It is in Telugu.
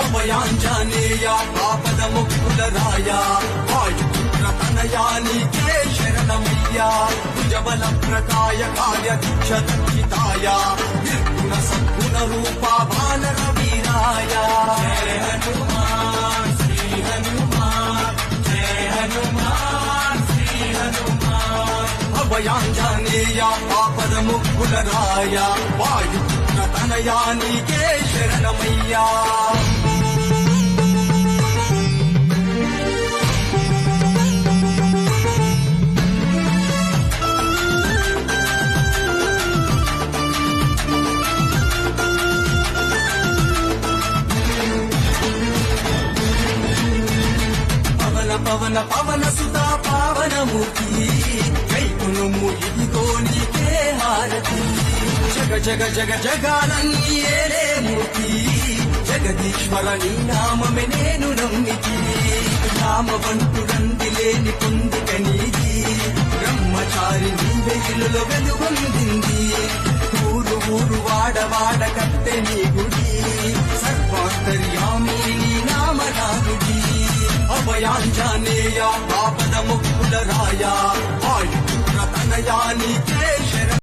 అభయాంజనేయ ఆపద ముక్కుల రాయ వాయుపుత్ర తనయానికే శరణమయ్యా భుజబల ప్రకాయ కార్య దీక్ష దక్షితాయ నిర్గుణ సద్గుణ రూపా భానర వీరాయ జయ హనుమాన్ శ్రీ హనుమాన్ జయ హనుమాన్ శ్రీ హనుమాన్ అభయాంజనేయ ఆపద ముక్కుల రాయ వాయుపుత్ర తనయానికే శరణమయ్యా పవన పవన సుతా పావనమూర్తి కైకునుము ఇదిగో నీకే హారతి జగ జగ జగ జగాలన్నీ ఏలే మూర్తి జగదీశ్వర నీ నామమే నేను నమ్మితి నామవంతుడంది లేని పొందిక నీది బ్రహ్మచారి నీ వెలుగులో వెలుగొందింది ఊరు ఊరు వాడవాడ కట్టె నీ గుడి సర్వాంతర్యామి నీ నామనాగుడి అభయాంజనేయ ఆపద ముక్కుల రాయ వాయుపుత్ర తనయానికే